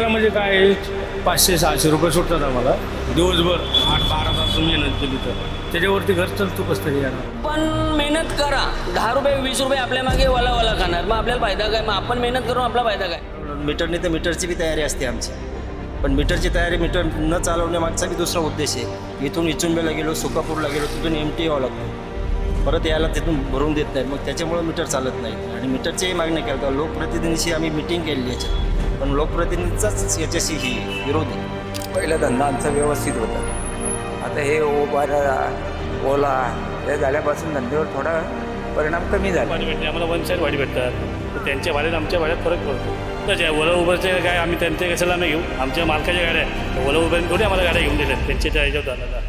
वाढायला म्हणजे काय 500-600 रुपये सुटतात आम्हाला दिवसभर 8-12 तास मेहनत केली तर त्याच्यावरती घर चालतो कसं तरी येणार. पण मेहनत करा, 10 रुपये 20 रुपये आपल्या मागे वाला खाणार, मग आपल्याला फायदा काय? मग आपण मेहनत करून आपला फायदा काय? मीटरने तर मीटरची बी तयारी असते आमची, पण मीटरची तयारी मीटर न चालवण्यामागचा बी दुसरा उद्देश आहे. इथून इचुंबेला गेलो, सुकापूरला गेलो, तिथून MT यावं लागतं, परत यायला तिथून भरून देत नाहीत, मग त्याच्यामुळं मीटर चालत नाही. आणि मीटरचीही मागणी केली तर लोकप्रतिनिधीशी आम्ही मिटिंग केली याच्यात, पण लोकप्रतिनिधीचाच याच्याशी ही विरोध आहे. पहिला धंदा आमचा व्यवस्थित होता, आता हे ओला हे झाल्यापासून धंद्यावर थोडा परिणाम कमी झाला. भाडी भेटते आम्हाला, वन साईड भाडी भेटतात, तर त्यांच्या भाड्यात आमच्या भाड्यात फरक पडतो. तर ओला उबरचे काय आम्ही त्यांचे कशाला नाही घेऊ, आमच्या मालकाच्या गाड्या आहे, ओला उबरने थोडी आम्हाला गाड्या घेऊन देतात त्यांच्या ह्याच्यावर झाला.